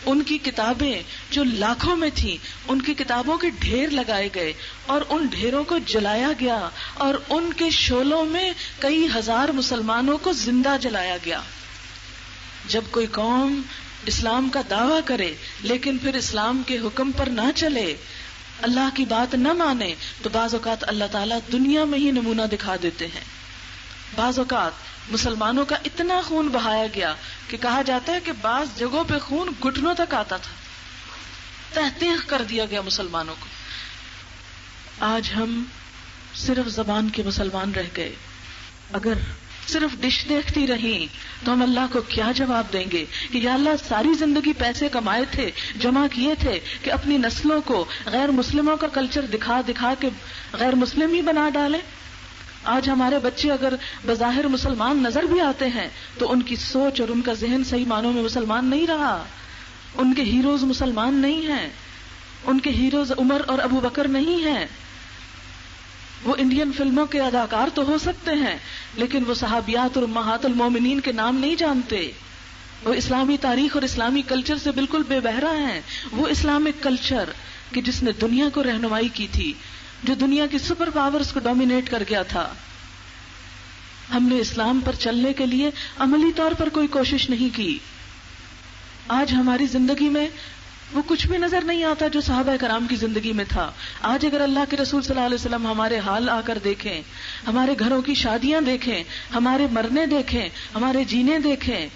ان کی کتابیں جو لاکھوں میں تھیں، ان کی کتابوں کے ڈھیر لگائے گئے اور ان ڈھیروں کو جلایا گیا اور ان کے شعلوں میں کئی ہزار مسلمانوں کو زندہ جلایا گیا۔ جب کوئی قوم اسلام کا دعویٰ کرے لیکن پھر اسلام کے حکم پر نہ چلے، اللہ کی بات نہ مانے، تو بعض اوقات اللہ تعالیٰ دنیا میں ہی نمونہ دکھا دیتے ہیں۔ بعض اوقات مسلمانوں کا اتنا خون بہایا گیا کہ کہا جاتا ہے کہ بعض جگہوں پہ خون گھٹنوں تک آتا تھا، تحقیق کر دیا گیا مسلمانوں کو۔ آج ہم صرف زبان کے مسلمان رہ گئے۔ اگر صرف ڈش دیکھتی رہیں تو ہم اللہ کو کیا جواب دیں گے کہ یا اللہ ساری زندگی پیسے کمائے تھے، جمع کیے تھے کہ اپنی نسلوں کو غیر مسلموں کا کلچر دکھا دکھا کے غیر مسلم ہی بنا ڈالیں۔ آج ہمارے بچے اگر بظاہر مسلمان نظر بھی آتے ہیں تو ان کی سوچ اور ان کا ذہن صحیح معنوں میں مسلمان نہیں رہا، ان کے ہیروز مسلمان نہیں ہیں، ان کے ہیروز عمر اور ابو بکر نہیں ہیں۔ وہ انڈین فلموں کے اداکار تو ہو سکتے ہیں لیکن وہ صحابیات اور امہات المومنین کے نام نہیں جانتے، وہ اسلامی تاریخ اور اسلامی کلچر سے بالکل بے بہرا ہیں۔ وہ اسلامک کلچر کہ جس نے دنیا کو رہنمائی کی تھی، جو دنیا کی سپر پاورز کو ڈومینیٹ کر گیا تھا، ہم نے اسلام پر چلنے کے لیے عملی طور پر کوئی کوشش نہیں کی۔ آج ہماری زندگی میں وہ کچھ بھی نظر نہیں آتا جو صحابہ کرام کی زندگی میں تھا۔ آج اگر اللہ کے رسول صلی اللہ علیہ وسلم ہمارے حال آ کر دیکھیں، ہمارے گھروں کی شادیاں دیکھیں، ہمارے مرنے دیکھیں، ہمارے جینے دیکھیں،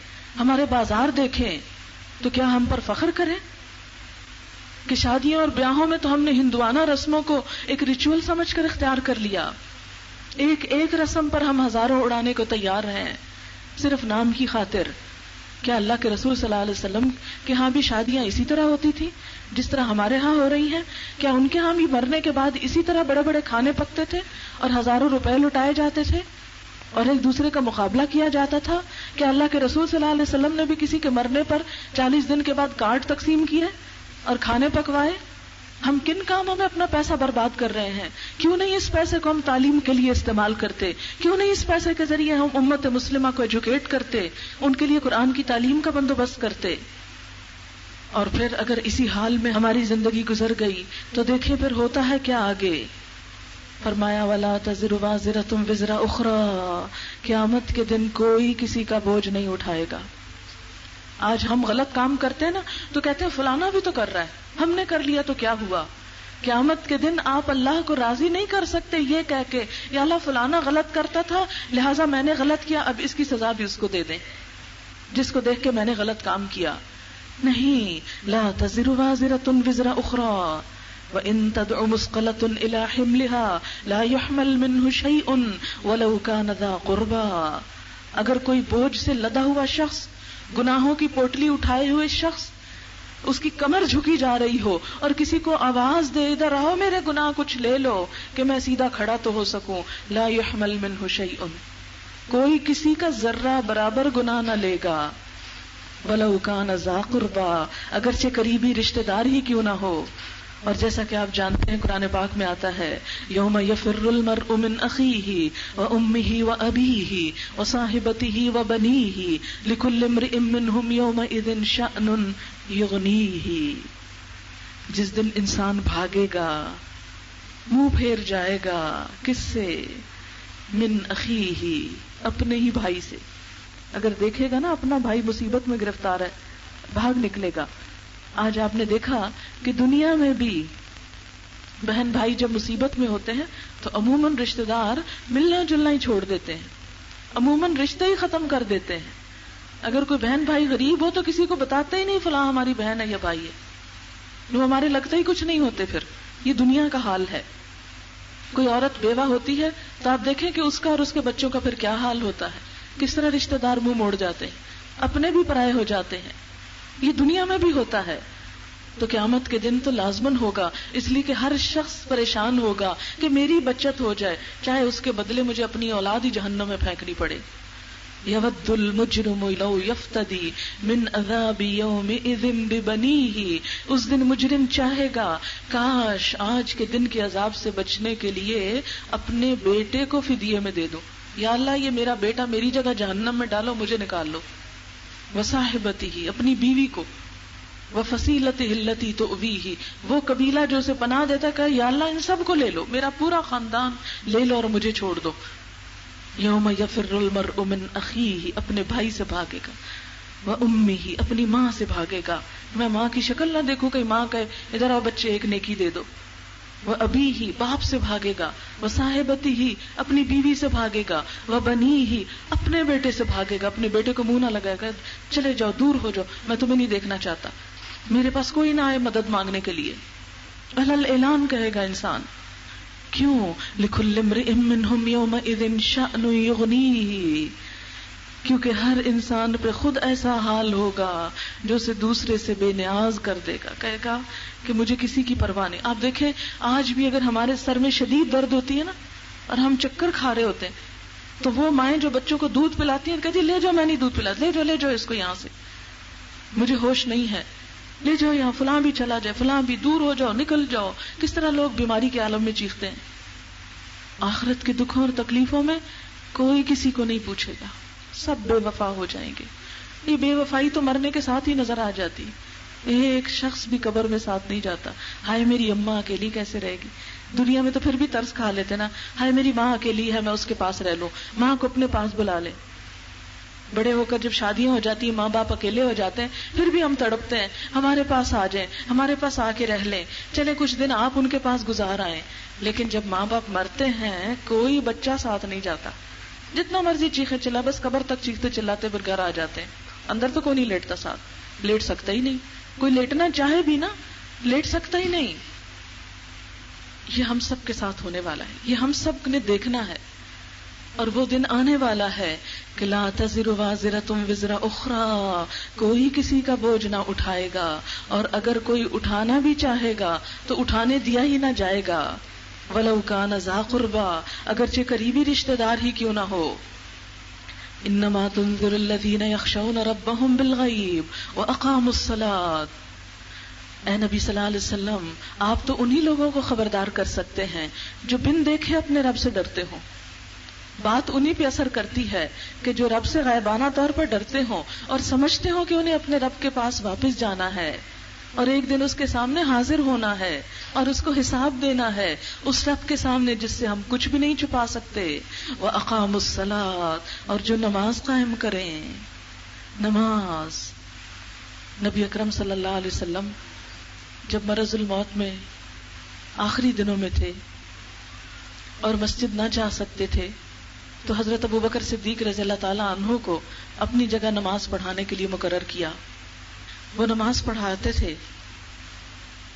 ہمارے بازار دیکھیں، تو کیا ہم پر فخر کریں کہ شادیوں اور بیاہوں میں تو ہم نے ہندوانہ رسموں کو ایک ریچول سمجھ کر اختیار کر لیا، ایک ایک رسم پر ہم ہزاروں اڑانے کو تیار ہیں صرف نام کی خاطر۔ کیا اللہ کے رسول صلی اللہ علیہ وسلم کے ہاں بھی شادیاں اسی طرح ہوتی تھی جس طرح ہمارے ہاں ہو رہی ہیں؟ کیا ان کے ہاں بھی مرنے کے بعد اسی طرح بڑے بڑے کھانے پکتے تھے اور ہزاروں روپے لٹائے جاتے تھے اور ایک دوسرے کا مقابلہ کیا جاتا تھا؟ کیا اللہ کے رسول صلی اللہ علیہ وسلم نے بھی کسی کے مرنے پر 40 دن کے بعد کارڈ تقسیم کیے اور کھانے پکوائے؟ ہم کن کاموں میں اپنا پیسہ برباد کر رہے ہیں؟ کیوں نہیں اس پیسے کو ہم تعلیم کے لیے استعمال کرتے؟ کیوں نہیں اس پیسے کے ذریعے ہم امت مسلمہ کو ایجوکیٹ کرتے، ان کے لیے قرآن کی تعلیم کا بندوبست کرتے؟ اور پھر اگر اسی حال میں ہماری زندگی گزر گئی تو دیکھیں پھر ہوتا ہے کیا آگے۔ فرمایا وَلَا تَزِرُ وَازِرَةٌ وِزْرَ أُخْرَىٰ، قیامت کے دن کوئی کسی کا بوجھ نہیں اٹھائے گا۔ آج ہم غلط کام کرتے ہیں نا تو کہتے ہیں فلانا بھی تو کر رہا ہے، ہم نے کر لیا تو کیا ہوا؟ قیامت کے دن آپ اللہ کو راضی نہیں کر سکتے یہ کہہ کے یا اللہ فلانا غلط کرتا تھا لہٰذا میں نے غلط کیا، اب اس کی سزا بھی اس کو دے دیں جس کو دیکھ کے میں نے غلط کام کیا۔ نہیں، لا تزر وازرۃ وزر اخرى وان تدع مثقلۃ الى حملها لا يحمل منه شيء ولو كان ذا قربى۔ اگر کوئی بوجھ سے لدا ہوا شخص، گناہوں کی پوٹلی اٹھائے ہوئے شخص، اس کی کمر جھکی جا رہی ہو اور کسی کو آواز دے ادھر آؤ میرے گناہ کچھ لے لو کہ میں سیدھا کھڑا تو ہو سکوں، لا يحمل منه شيء، کوئی کسی کا ذرہ برابر گناہ نہ لے گا، وَلَوْ كَانَ ذَا قُرْبَىٰ، اگرچہ قریبی رشتہ دار ہی کیوں نہ ہو۔ اور جیسا کہ آپ جانتے ہیں قرآن پاک میں آتا ہے یوم یفر المرء من اخیہ وامہ وابیہ وصاحبتہ وبنیہ لکل امرئ منہم یومئذ شأن یغنیہ، جس دن انسان بھاگے گا، منہ پھیر جائے گا، کس سے؟ من اخیہ، اپنے ہی بھائی سے۔ اگر دیکھے گا نا اپنا بھائی مصیبت میں گرفتار ہے، بھاگ نکلے گا۔ آج آپ نے دیکھا کہ دنیا میں بھی بہن بھائی جب مصیبت میں ہوتے ہیں تو عموماً رشتہ دار ملنا جلنا ہی چھوڑ دیتے ہیں، عموماً رشتے ہی ختم کر دیتے ہیں۔ اگر کوئی بہن بھائی غریب ہو تو کسی کو بتاتے ہی نہیں فلاں ہماری بہن ہے یا بھائی ہے، وہ ہمارے لگتے ہی کچھ نہیں ہوتے۔ پھر یہ دنیا کا حال ہے۔ کوئی عورت بیوہ ہوتی ہے تو آپ دیکھیں کہ اس کا اور اس کے بچوں کا پھر کیا حال ہوتا ہے، کس طرح رشتہ دار منہ موڑ جاتے ہیں، اپنے بھی پرائے ہو جاتے ہیں۔ یہ دنیا میں بھی ہوتا ہے۔ تو قیامت کے دن تو لازمن ہوگا، اس لیے کہ ہر شخص پریشان ہوگا کہ میری بچت ہو جائے، چاہے اس کے بدلے مجھے اپنی اولاد ہی جہنم میں پھینکنی پڑے۔ یود المجرم لو یفتدی من عذاب یومئذ ببنیہ، اس دن مجرم چاہے گا کاش آج کے دن کے عذاب سے بچنے کے لیے اپنے بیٹے کو فدیے میں دے دوں، یا اللہ یہ میرا بیٹا میری جگہ جہنم میں ڈالو، مجھے نکال لو۔ وصاحبتہ، اپنی بیوی کو، وفصیلتہ التی تؤویہ، وہ قبیلہ جو اسے پناہ دیتا کہ یا اللہ ان سب کو لے لو، میرا پورا خاندان لے لو اور مجھے چھوڑ دو۔ یوم یفر المرء من اخیہ، اپنے بھائی سے بھاگے گا۔ وَأُمِّهِ اپنی ماں سے بھاگے گا، میں ماں کی شکل نہ دیکھوں کہ ماں کہے ادھر آؤ بچے ایک نیکی دے دو. وَأَبِيهِ باپ سے بھاگے گا، وَصَاحِبَتِهِ اپنی بیوی سے بھاگے گا، وَبَنِيهِ اپنے بیٹے سے بھاگے گا، اپنے بیٹے کو منہ نہ لگائے گا چلے جاؤ دور ہو جاؤ میں تمہیں نہیں دیکھنا چاہتا، میرے پاس کوئی نہ آئے مدد مانگنے کے لیے. الل اعلان کہے گا انسان. کیوں؟ لِكُلِّ امْرِئٍ مِّنْهُمْ يَوْمَئِذٍ شَأْنٌ يُغْنِيهِ کیونکہ ہر انسان پہ خود ایسا حال ہوگا جو اسے دوسرے سے بے نیاز کر دے گا، کہے گا کہ مجھے کسی کی پرواہ نہیں. آپ دیکھیں آج بھی اگر ہمارے سر میں شدید درد ہوتی ہے نا اور ہم چکر کھا رہے ہوتے ہیں تو وہ مائیں جو بچوں کو دودھ پلاتی ہیں کہتی لے جاؤ میں نہیں دودھ پلاتی، لے جاؤ اس کو یہاں سے، مجھے ہوش نہیں ہے، لے جاؤ یہاں فلاں بھی چلا جائے، فلاں بھی دور ہو جاؤ، نکل جاؤ. کس طرح لوگ بیماری کے عالم میں چیختے ہیں. آخرت کے دکھوں اور تکلیفوں میں کوئی کسی کو نہیں پوچھے گا، سب بے وفا ہو جائیں گے. یہ بے وفائی تو مرنے کے ساتھ ہی نظر آ جاتی. ایک شخص بھی قبر میں ساتھ نہیں جاتا. ہائے میری اماں اکیلی کیسے رہے گی. دنیا میں تو پھر بھی ترس کھا لیتے نا، ہائے میری ماں اکیلی ہے میں اس کے پاس رہ لوں، ماں کو اپنے پاس بلا لے. بڑے ہو کر جب شادیاں ہو جاتی ہیں ماں باپ اکیلے ہو جاتے ہیں پھر بھی ہم تڑپتے ہیں ہمارے پاس آ جائیں، ہمارے پاس آ کے رہ لیں، چلے کچھ دن آپ ان کے پاس گزار آئیں. لیکن جب ماں باپ مرتے ہیں کوئی بچہ ساتھ نہیں جاتا، جتنا مرضی چیخے چلا بس قبر تک چیختے چلاتے پھر گھر آ جاتے ہیں. اندر تو کوئی نہیں لیٹتا ساتھ، لیٹ سکتا ہی نہیں، کوئی لیٹنا چاہے بھی نا لیٹ سکتا ہی نہیں. یہ ہم سب کے ساتھ ہونے والا ہے، یہ ہم سب نے دیکھنا ہے. اور وہ دن آنے والا ہے کہ لا تزر وازرۃ وزر اخری، کوئی کسی کا بوجھ نہ اٹھائے گا، اور اگر کوئی اٹھانا بھی چاہے گا تو اٹھانے دیا ہی نہ جائے گا. ولو کان ذا قربا، اگرچہ قریبی رشتہ دار ہی کیوں نہ ہو. انما تنذر الذین یخشون ربهم بالغیب واقاموا الصلاۃ. اے نبی صلی اللہ علیہ وسلم آپ تو انہی لوگوں کو خبردار کر سکتے ہیں جو بن دیکھے اپنے رب سے ڈرتے ہوں. بات انہی پہ اثر کرتی ہے کہ جو رب سے غائبانہ طور پر ڈرتے ہوں اور سمجھتے ہوں کہ انہیں اپنے رب کے پاس واپس جانا ہے اور ایک دن اس کے سامنے حاضر ہونا ہے اور اس کو حساب دینا ہے، اس رب کے سامنے جس سے ہم کچھ بھی نہیں چھپا سکتے. وَأَقَامُوا الصَّلَاةَ، اور جو نماز قائم کریں. نماز. نبی اکرم صلی اللہ علیہ وسلم جب مرض الموت میں آخری دنوں میں تھے اور مسجد نہ جا سکتے تھے تو حضرت ابوبکر صدیق رضی اللہ تعالیٰ عنہ کو اپنی جگہ نماز پڑھانے کے لیے مقرر کیا. وہ نماز پڑھاتے تھے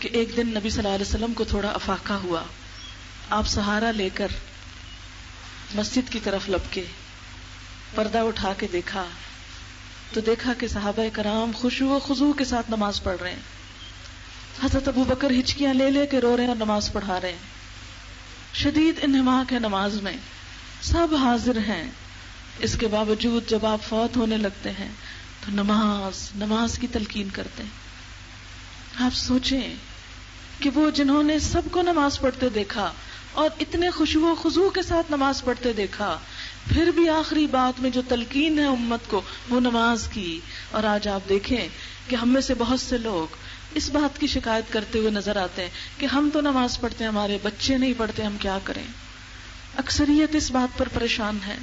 کہ ایک دن نبی صلی اللہ علیہ وسلم کو تھوڑا افاقہ ہوا. آپ سہارا لے کر مسجد کی طرف لپکے، پردہ اٹھا کے دیکھا تو دیکھا کہ صحابہ کرام خشوع و خضوع کے ساتھ نماز پڑھ رہے ہیں. حضرت ابوبکر ہچکیاں لے لے کے رو رہے ہیں اور نماز پڑھا رہے ہیں. شدید انہماک ہے نماز میں، سب حاضر ہیں. اس کے باوجود جب آپ فوت ہونے لگتے ہیں تو نماز کی تلقین کرتے ہیں. آپ سوچیں کہ وہ جنہوں نے سب کو نماز پڑھتے دیکھا اور اتنے خشوع و خضوع کے ساتھ نماز پڑھتے دیکھا، پھر بھی آخری بات میں جو تلقین ہے امت کو وہ نماز کی. اور آج آپ دیکھیں کہ ہم میں سے بہت سے لوگ اس بات کی شکایت کرتے ہوئے نظر آتے ہیں کہ ہم تو نماز پڑھتے ہیں ہمارے بچے نہیں پڑھتے، ہم کیا کریں. اکثریت اس بات پر پریشان ہے.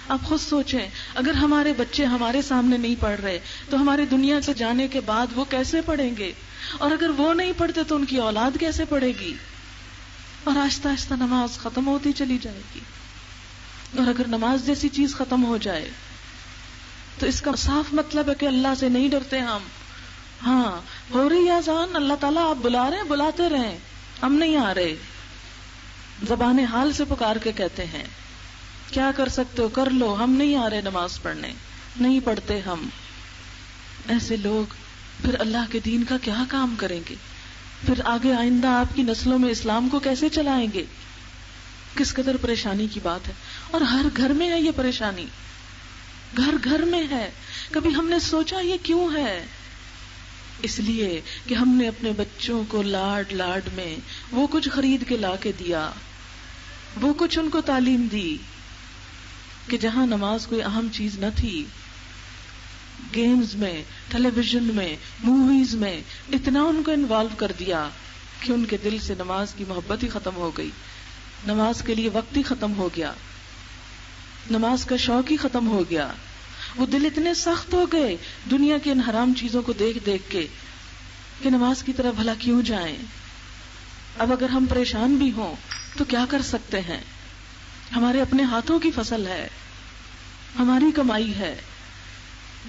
آپ خود سوچیں اگر ہمارے بچے ہمارے سامنے نہیں پڑھ رہے تو ہمارے دنیا سے جانے کے بعد وہ کیسے پڑھیں گے، اور اگر وہ نہیں پڑھتے تو ان کی اولاد کیسے پڑھے گی. اور آہستہ آہستہ نماز ختم ہوتی چلی جائے گی. اور اگر نماز جیسی چیز ختم ہو جائے تو اس کا صاف مطلب ہے کہ اللہ سے نہیں ڈرتے ہم. ہاں ہو رہی اذان، اللہ تعالیٰ آپ بلا رہے ہیں، بلاتے رہیں، ہم نہیں آ رہے. زبان حال سے پکار کے کہتے ہیں کیا کر سکتے ہو کر لو، ہم نہیں آ رہے نماز پڑھنے، نہیں پڑھتے ہم. ایسے لوگ پھر اللہ کے دین کا کیا کام کریں گے؟ پھر آگے آئندہ آپ کی نسلوں میں اسلام کو کیسے چلائیں گے؟ کس قدر پریشانی کی بات ہے. اور ہر گھر میں ہے یہ پریشانی، گھر گھر میں ہے. کبھی ہم نے سوچا یہ کیوں ہے؟ اس لیے کہ ہم نے اپنے بچوں کو لاڈ لاڈ میں وہ کچھ خرید کے لا کے دیا، وہ کچھ ان کو تعلیم دی کہ جہاں نماز کوئی اہم چیز نہ تھی. گیمز میں، ٹیلی ویژن میں، موویز میں اتنا ان کو انوالو کر دیا کہ ان کے دل سے نماز کی محبت ہی ختم ہو گئی، نماز کے لیے وقت ہی ختم ہو گیا، نماز کا شوق ہی ختم ہو گیا. وہ دل اتنے سخت ہو گئے دنیا کی ان حرام چیزوں کو دیکھ دیکھ کے کہ نماز کی طرف بھلا کیوں جائیں. اب اگر ہم پریشان بھی ہوں تو کیا کر سکتے ہیں؟ ہمارے اپنے ہاتھوں کی فصل ہے، ہماری کمائی ہے.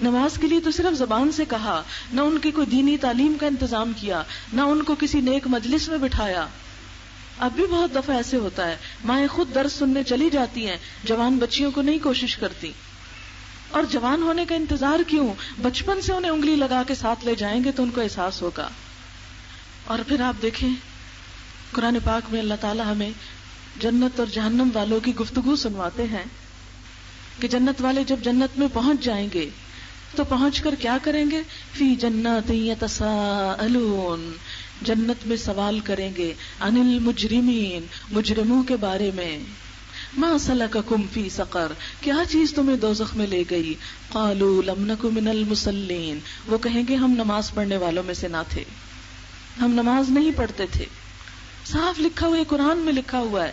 نماز کے لیے تو صرف زبان سے کہا، نہ ان کی کوئی دینی تعلیم کا انتظام کیا، نہ ان کو کسی نیک مجلس میں بٹھایا. اب بھی بہت دفعہ ایسے ہوتا ہے مائیں خود درس سننے چلی جاتی ہیں، جوان بچیوں کو نہیں کوشش کرتی. اور جوان ہونے کا انتظار کیوں؟ بچپن سے انہیں انگلی لگا کے ساتھ لے جائیں گے تو ان کو احساس ہوگا. اور پھر آپ دیکھیں قرآن پاک میں اللہ تعالیٰ ہمیں جنت اور جہنم والوں کی گفتگو سنواتے ہیں کہ جنت والے جب جنت میں پہنچ جائیں گے تو پہنچ کر کیا کریں گے؟ فی جنات یتساءلون، جنت میں سوال کریں گے عن المجرمین، مجرموں کے بارے میں. ما سلککم فی سقر، کیا چیز تمہیں دوزخ میں لے گئی؟ قالوا لم نک من المصلین، وہ کہیں گے ہم نماز پڑھنے والوں میں سے نہ تھے، ہم نماز نہیں پڑھتے تھے. صاف لکھا ہوا ہے، قرآن میں لکھا ہوا ہے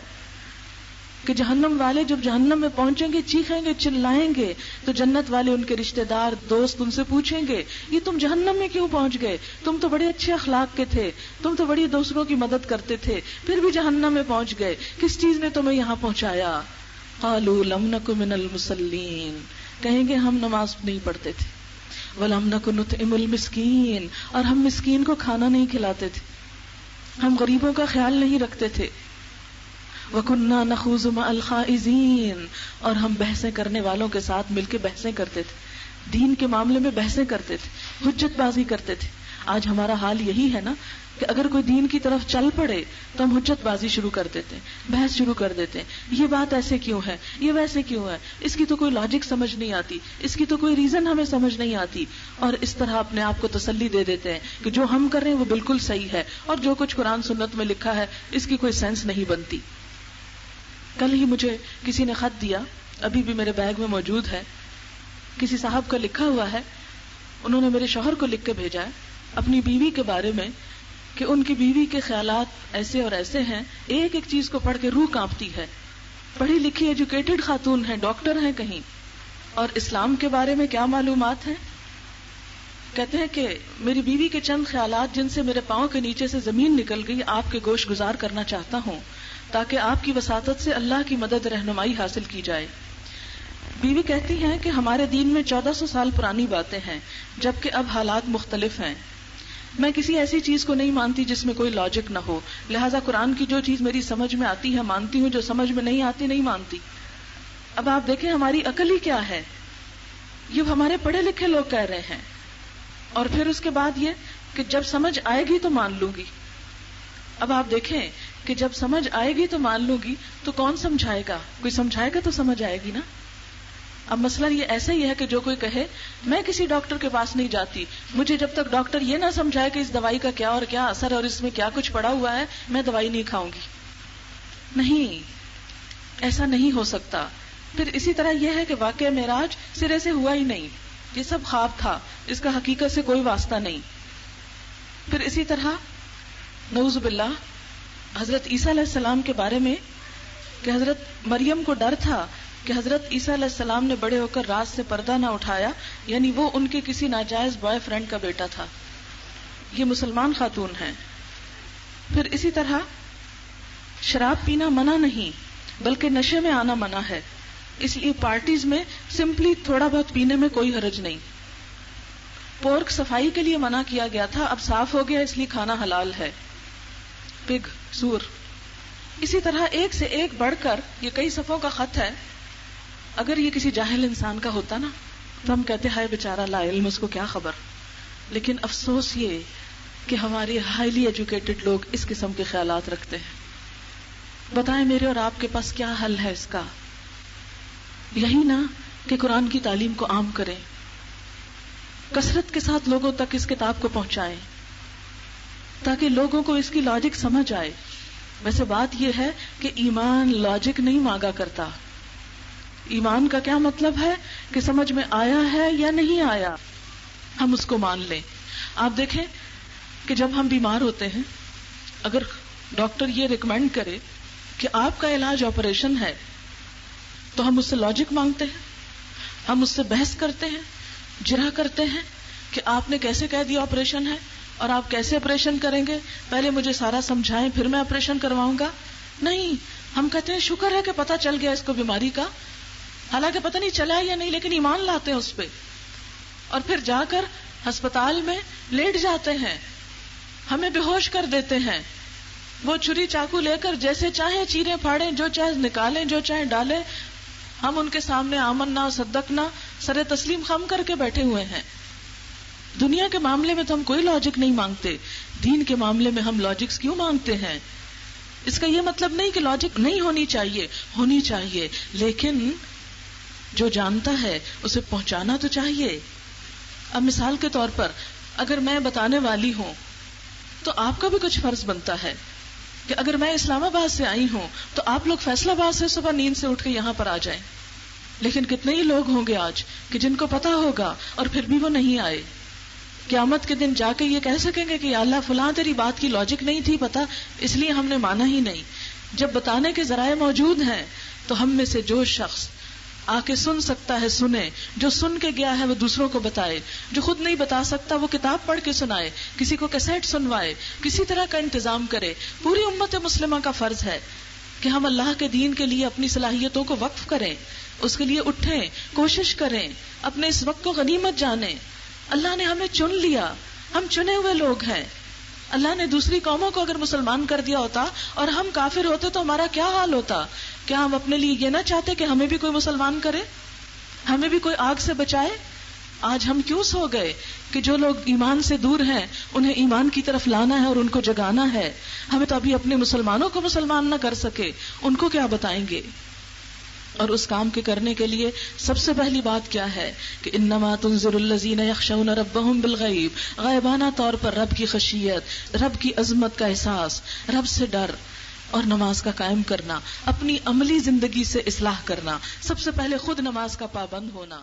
کہ جہنم والے جب جہنم میں پہنچیں گے چیخیں گے چلائیں گے تو جنت والے ان کے رشتہ دار دوست ان سے پوچھیں گے یہ تم جہنم میں کیوں پہنچ گئے؟ تم تو بڑے اچھے اخلاق کے تھے، تم تو بڑی دوسروں کی مدد کرتے تھے، پھر بھی جہنم میں پہنچ گئے، کس چیز نے تمہیں یہاں پہنچایا؟ قالوا لم نک من المصلین، کہیں گے ہم نماز نہیں پڑھتے تھے. ولم نک نطعم المسکین، اور ہم مسکین کو کھانا نہیں کھلاتے تھے، ہم غریبوں کا خیال نہیں رکھتے تھے. وَكُنَّا نَخُوضُ مَعَ الْخَائِضِينَ، اور ہم بحثیں کرنے والوں کے ساتھ مل کے بحثیں کرتے تھے، دین کے معاملے میں بحثیں کرتے تھے، حجت بازی کرتے تھے. آج ہمارا حال یہی ہے نا کہ اگر کوئی دین کی طرف چل پڑے تو ہم حجت بازی شروع کر دیتے ہیں، بحث شروع کر دیتے ہیں، یہ بات ایسے کیوں ہے، یہ ویسے کیوں ہے، اس کی تو کوئی لاجک سمجھ نہیں آتی، اس کی تو کوئی ریزن ہمیں سمجھ نہیں آتی. اور اس طرح اپنے آپ کو تسلی دے دیتے ہیں کہ جو ہم کر رہے ہیں وہ بالکل صحیح ہے اور جو کچھ قرآن سنت میں لکھا ہے اس کی کوئی سینس نہیں بنتی. کل ہی مجھے کسی نے خط دیا، ابھی بھی میرے بیگ میں موجود ہے، کسی صاحب کا لکھا ہوا ہے. انہوں نے میرے شوہر کو لکھ کے بھیجا ہے اپنی بیوی کے بارے میں کہ ان کی بیوی کے خیالات ایسے اور ایسے ہیں. ایک ایک چیز کو پڑھ کے روح کانپتی ہے. پڑھی لکھی ایجوکیٹڈ خاتون ہیں، ڈاکٹر ہیں کہیں، اور اسلام کے بارے میں کیا معلومات ہیں. کہتے ہیں کہ میری بیوی کے چند خیالات جن سے میرے پاؤں کے نیچے سے زمین نکل گئی آپ کے گوش گزار کرنا چاہتا ہوں تاکہ آپ کی وساطت سے اللہ کی مدد رہنمائی حاصل کی جائے. بیوی کہتی ہیں کہ ہمارے دین میں 1400 سال پرانی باتیں ہیں جبکہ اب حالات مختلف ہیں. میں کسی ایسی چیز کو نہیں مانتی جس میں کوئی لاجک نہ ہو، لہٰذا قرآن کی جو چیز میری سمجھ میں آتی ہے مانتی ہوں، جو سمجھ میں نہیں آتی نہیں مانتی. اب آپ دیکھیں ہماری عقل ہی کیا ہے، یہ ہمارے پڑھے لکھے لوگ کہہ رہے ہیں. اور پھر اس کے بعد یہ کہ جب سمجھ آئے گی تو مان لوں گی. اب آپ دیکھیں کہ جب سمجھ آئے گی تو مان لوں گی تو کون سمجھائے گا؟ کوئی سمجھائے گا تو سمجھ آئے گی نا. اب مسئلہ یہ ایسا ہی ہے کہ جو کوئی کہے میں کسی ڈاکٹر کے پاس نہیں جاتی، مجھے جب تک ڈاکٹر یہ نہ سمجھائے کہ اس دوائی کا کیا اور کیا اثر اور اس میں کیا کچھ پڑا ہوا ہے میں دوائی نہیں کھاؤں گی. نہیں، ایسا نہیں ہو سکتا. پھر اسی طرح یہ ہے کہ واقعہ معراج سرے سے ہوا ہی نہیں، یہ سب خواب تھا، اس کا حقیقت سے کوئی واسطہ نہیں. پھر اسی طرح نعوذ باللہ حضرت عیسیٰ علیہ السلام کے بارے میں کہ حضرت مریم کو ڈر تھا کہ حضرت عیسیٰ علیہ السلام نے بڑے ہو کر رات سے پردہ نہ اٹھایا، یعنی وہ ان کے کسی ناجائز بوائے فرینڈ کا بیٹا تھا. یہ مسلمان خاتون ہیں. پھر اسی طرح شراب پینا منع نہیں بلکہ نشے میں آنا منع ہے، اس لیے پارٹیز میں سمپلی تھوڑا بہت پینے میں کوئی حرج نہیں. پورک صفائی کے لیے منع کیا گیا تھا، اب صاف ہو گیا اس لیے کھانا حلال ہے. پگ، سور. اسی طرح ایک سے ایک بڑھ کر یہ کئی صفوں کا خط ہے. اگر یہ کسی جاہل انسان کا ہوتا نا تو ہم کہتے ہائے بیچارہ لا علم، اس کو کیا خبر. لیکن افسوس یہ کہ ہمارے ہائیلی ایجوکیٹڈ لوگ اس قسم کے خیالات رکھتے ہیں. بتائیں میرے اور آپ کے پاس کیا حل ہے اس کا؟ یہی نا کہ قرآن کی تعلیم کو عام کریں، کثرت کے ساتھ لوگوں تک اس کتاب کو پہنچائیں تاکہ لوگوں کو اس کی لاجک سمجھ آئے. ویسے بات یہ ہے کہ ایمان لاجک نہیں مانگا کرتا. ایمان کا کیا مطلب ہے کہ سمجھ میں آیا ہے یا نہیں آیا ہم اس کو مان لیں. آپ دیکھیں کہ جب ہم بیمار ہوتے ہیں اگر ڈاکٹر یہ ریکمینڈ کرے کہ آپ کا علاج آپریشن ہے تو ہم اس سے لاجک مانگتے ہیں. ہم اس سے بحث کرتے ہیں، جرح کرتے ہیں کہ آپ نے کیسے کہہ دیا آپریشن ہے اور آپ کیسے آپریشن کریں گے، پہلے مجھے سارا سمجھائیں پھر میں آپریشن کرواؤں گا. نہیں، ہم کہتے ہیں شکر ہے کہ پتہ چل گیا اس کو بیماری کا، حالانکہ پتہ نہیں چلا یا نہیں، لیکن ایمان لاتے ہیں اس پہ، اور پھر جا کر ہسپتال میں لیٹ جاتے ہیں، ہمیں بے ہوش کر دیتے ہیں. وہ چھری چاقو لے کر جیسے چاہیں چیریں پھاڑیں، جو چاہے نکالیں، جو چاہے ڈالیں، ہم ان کے سامنے آمنا صدقنا سر تسلیم خم کر کے بیٹھے ہوئے ہیں. دنیا کے معاملے میں تو ہم کوئی لاجک نہیں مانگتے، دین کے معاملے میں ہم لاجکس کیوں مانگتے ہیں؟ اس کا یہ مطلب نہیں کہ لاجک نہیں ہونی چاہیے، ہونی چاہیے، لیکن جو جانتا ہے اسے پہنچانا تو چاہیے. اب مثال کے طور پر اگر میں بتانے والی ہوں تو آپ کا بھی کچھ فرض بنتا ہے کہ اگر میں اسلام آباد سے آئی ہوں تو آپ لوگ فیصل آباد سے صبح نیند سے اٹھ کے یہاں پر آ جائیں. لیکن کتنے ہی لوگ ہوں گے آج کہ جن کو پتا ہوگا اور پھر بھی وہ نہیں آئے. قیامت کے دن جا کے یہ کہہ سکیں گے کہ یا اللہ فلاں تیری بات کی لاجک نہیں تھی پتا، اس لیے ہم نے مانا ہی نہیں. جب بتانے کے ذرائع موجود ہیں تو ہم میں سے جو شخص آ کے سن سکتا ہے سنے، جو سن کے گیا ہے وہ دوسروں کو بتائے، جو خود نہیں بتا سکتا وہ کتاب پڑھ کے سنائے، کسی کو کیسٹ سنوائے، کسی طرح کا انتظام کرے. پوری امت مسلمہ کا فرض ہے کہ ہم اللہ کے دین کے لیے اپنی صلاحیتوں کو وقف کریں، اس کے لیے اٹھیں، کوشش کریں، اپنے اس وقت کو غنیمت جانیں. اللہ نے ہمیں چن لیا، ہم چنے ہوئے لوگ ہیں. اللہ نے دوسری قوموں کو اگر مسلمان کر دیا ہوتا اور ہم کافر ہوتے تو ہمارا کیا حال ہوتا؟ کیا ہم اپنے لیے یہ نہ چاہتے کہ ہمیں بھی کوئی مسلمان کرے، ہمیں بھی کوئی آگ سے بچائے؟ آج ہم کیوں سو گئے کہ جو لوگ ایمان سے دور ہیں انہیں ایمان کی طرف لانا ہے اور ان کو جگانا ہے. ہمیں تو ابھی اپنے مسلمانوں کو مسلمان نہ کر سکے، ان کو کیا بتائیں گے؟ اور اس کام کے کرنے کے لیے سب سے پہلی بات کیا ہے کہ انما تنذر الذین یخشون ربهم بالغیب، غیبانہ طور پر رب کی خشیت، رب کی عظمت کا احساس، رب سے ڈر، اور نماز کا قائم کرنا، اپنی عملی زندگی سے اصلاح کرنا، سب سے پہلے خود نماز کا پابند ہونا.